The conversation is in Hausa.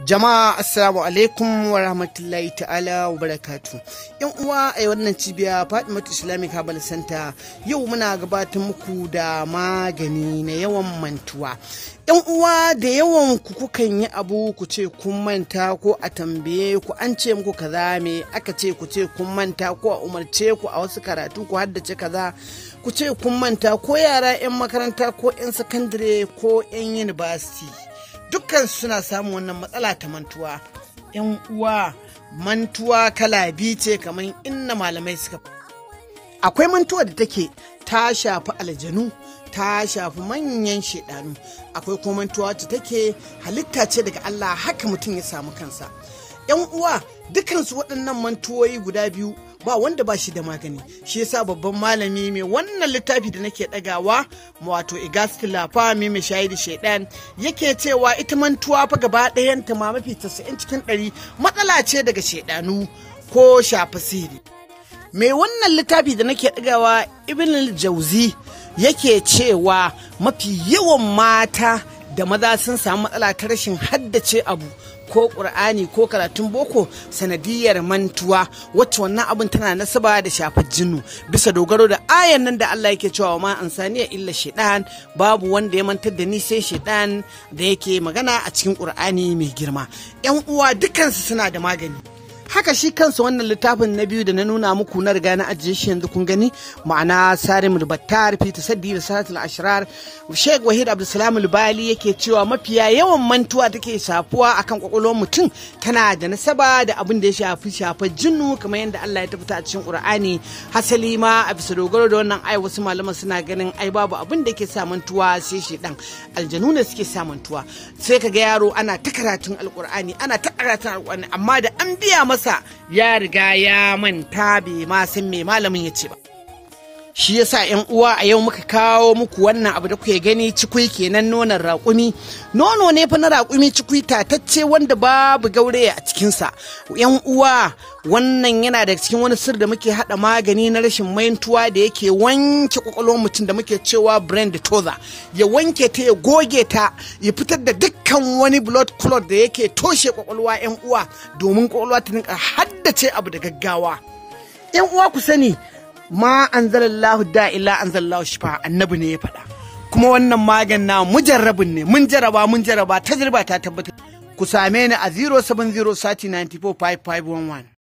Jama'a assalamu alaikum wa rahmatullahi ta'ala wa barakatu. Yan uwa a wannan cibiya Fatimatu Islamic Herbal Center yau muna gabatar muku da magani na yawan mantuwa. Yan uwa da yawan ku kukan yi abu ku ce kun manta, ko a tambaye ku an ce muku kaza me aka ce ku ce kun manta, ko a umarce ku a wasu karatu ku haddace kaza ku ce kun manta, ko yara 'yan makaranta ko 'yan sakandare ko 'yan university. Dukkan suna samun wannan matsala ta mantuwa. Yan uwa, mantuwa kala biyu ce kamar inna malamai suka. Akwai mantuwa da take ta shafi aljanu, ta shafi manyan shedanu. Akwai kuma mantuwa da take halitta ce daga Allah, haka mutum ya samu kansa. Yan uwa, dukansu waɗannan mantuwoyi guda biyu ba wanda ba shi da magani. Shi yasa babban malami mai wannan littafi da nake ɗagawa, wato Igastila Fahmi mai shahidi shaidan, yake cewa ita mantuwa fa gaba ɗayanta ma mafi 90 cikin 100 matsala ce daga shaidanu ko shafi sihiri. Mai wannan littafi da nake ɗagawa Ibn al-Jauzi yake cewa mafi yawan mata da maza sun samu matsala ta rashin haddace abu ko ƙur'ani ko karatun boko sanadiyar mantuwa, wacce wannan abin tana nasaba da shafar jinnu, bisa dogaro da ayan nan da Allah yake cewa ma ansaniya illa shaitan, babu wanda ya mantar da ni sai shaitan, da yake magana a cikin ƙur'ani mai girma. Yan uwa, dukansu suna da magani. Haka shi kansa wannan littafin na biyu da na nuna muku na riga na ajiye shi yanzu kun gani, ma'ana Sarim al-Battar fi tasaddi da Salatul Ashrar. Sheikh Wahid Abdulsalam al-Bali yake cewa mafiya yawan mantuwa take shafuwa akan kwakwalwar mutum tana da nasaba da abin da ya shafi jinnu, kamar yadda Allah ya tabbata a cikin Qur'ani. Hasali ma a bisa dogaro da wannan ai wasu malaman suna ganin ai babu abin da yake sa mantuwa sai shedan, aljanu ne suke sa mantuwa. Sai kaga yaro ana ta karatun Alqur'ani, ana ta karatun Alqur'ani, amma da an biya masa ya riga ya manta, bai ma san me malamin ya ce ba. Shi yasa yan uwa a yau muka kawo muku wannan abu da kuke gani, cikui kenan, nonon raƙumi. Nono ne fa na raƙumi, cikui tatacce wanda babu gauraya a cikinsa. Yan uwa, wannan yana da cikin wani sir da muke haɗa magani na rashin mantuwa da yake wanke kwakwalwar mutum, da muke cewa brain detoxer. Ya wanke ta, ya goge ta, ya fitar da dukkan wani blood clot da yake toshe kwakwalwa yan uwa, domin kwakwalwa ta rinka haddace abu da gaggawa. Yan uwa, ku sani ma anzalallahu da illa anzalallahu shifa, annabi ne ya faɗa. Kuma wannan magan na mujarrabin ne, mun jaraba tajriba ta tabbatar. Ku same ni a 070 30 94 5511.